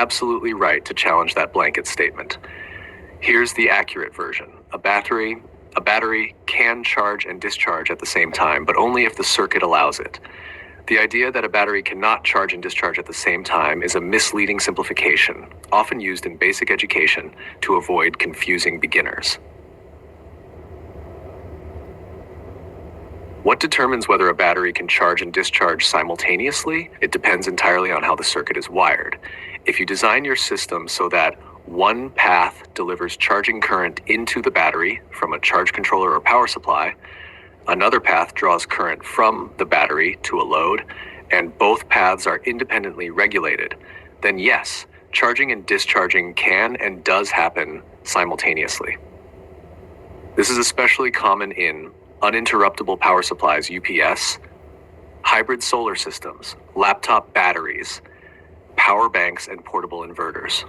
absolutely right to challenge that blanket statement. Here's the accurate version. A battery can charge and discharge at the same time, but only if the circuit allows it. The idea that a battery cannot charge and discharge at the same time is a misleading simplification, often used in basic education to avoid confusing beginners. What determines whether a battery can charge and discharge simultaneously? It depends entirely on how the circuit is wired. If you design your system so that one path delivers charging current into the battery from a charge controller or power supply, another path draws current from the battery to a load, and both paths are independently regulated, then yes, charging and discharging can and does happen simultaneously. This is especially common in uninterruptible power supplies, UPS, hybrid solar systems, laptop batteries, power banks, and portable inverters.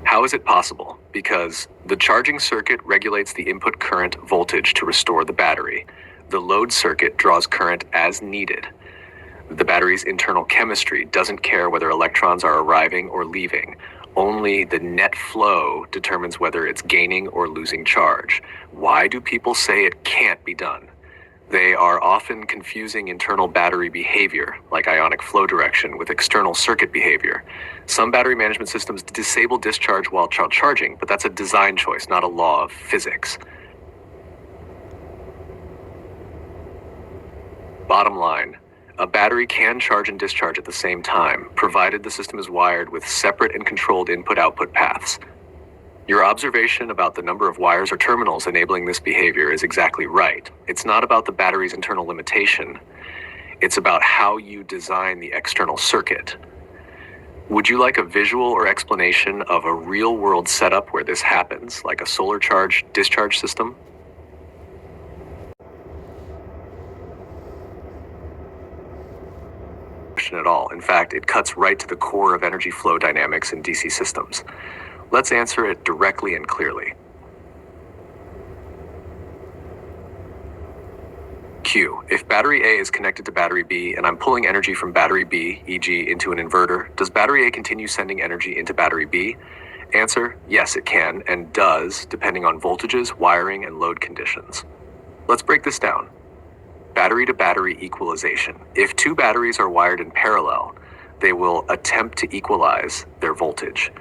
How is it possible? Because the charging circuit regulates the input current voltage to restore the battery. The load circuit draws current as needed. The battery's internal chemistry doesn't care whether electrons are arriving or leaving. Only the net flow determines whether it's gaining or losing charge. Why do people say it can't be done? They are often confusing internal battery behavior, like ionic flow direction, with external circuit behavior. Some battery management systems disable discharge while charging, but that's a design choice, not a law of physics. Bottom line, a battery can charge and discharge at the same time, provided the system is wired with separate and controlled input-output paths. Your observation about the number of wires or terminals enabling this behavior is exactly right. It's not about the battery's internal limitation. It's about how you design the external circuit. Would you like a visual or explanation of a real-world setup where this happens, like a solar charge-discharge system? At all. In fact, it cuts right to the core of energy flow dynamics in DC systems. Let's answer it directly and clearly. Q. If battery A is connected to battery B and I'm pulling energy from battery B, e.g. into an inverter, does battery A continue sending energy into battery B? Answer, yes it can and does, depending on voltages, wiring, and load conditions. Let's break this down. Battery-to-battery equalization. If two batteries are wired in parallel, they will attempt to equalize their voltage.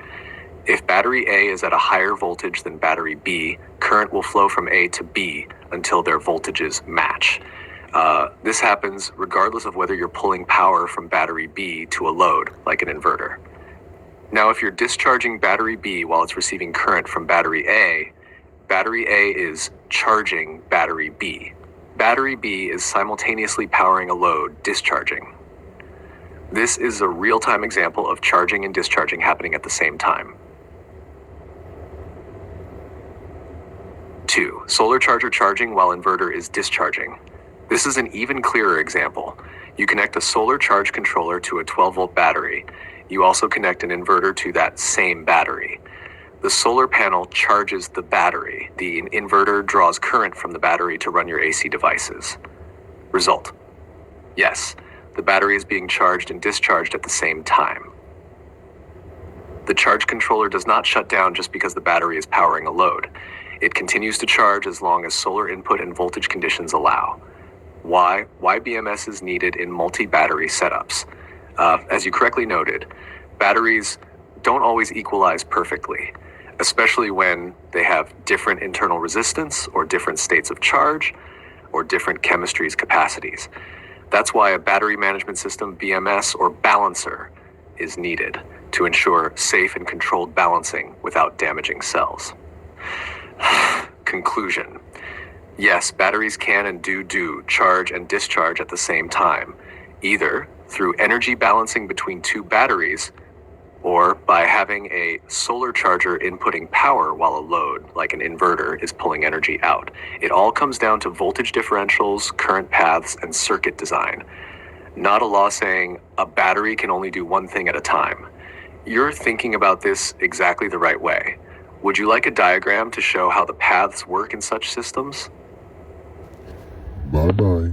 If battery A is at a higher voltage than battery B, current will flow from A to B until their voltages match. This happens regardless of whether you're pulling power from battery B to a load, like an inverter. Now, if you're discharging battery B while it's receiving current from battery A is charging battery B. Battery B is simultaneously powering a load, discharging. This is a real-time example of charging and discharging happening at the same time. 2. Solar charger charging while inverter is discharging. This is an even clearer example. You connect a solar charge controller to a 12-volt battery. You also connect an inverter to that same battery. The solar panel charges the battery. The inverter draws current from the battery to run your AC devices. Result: yes, the battery is being charged and discharged at the same time. The charge controller does not shut down just because the battery is powering a load. It continues to charge as long as solar input and voltage conditions allow. Why BMS is needed in multi-battery setups? As you correctly noted, batteries don't always equalize perfectly, especially when they have different internal resistance or different states of charge or different chemistries capacities. That's why a battery management system, BMS, or balancer is needed to ensure safe and controlled balancing without damaging cells. Conclusion. Yes, batteries can and do charge and discharge at the same time, either through energy balancing between two batteries or by having a solar charger inputting power while a load, like an inverter, is pulling energy out. It all comes down to voltage differentials, current paths, and circuit design. Not a law saying a battery can only do one thing at a time. You're thinking about this exactly the right way. Would you like a diagram to show how the paths work in such systems? Bye-bye.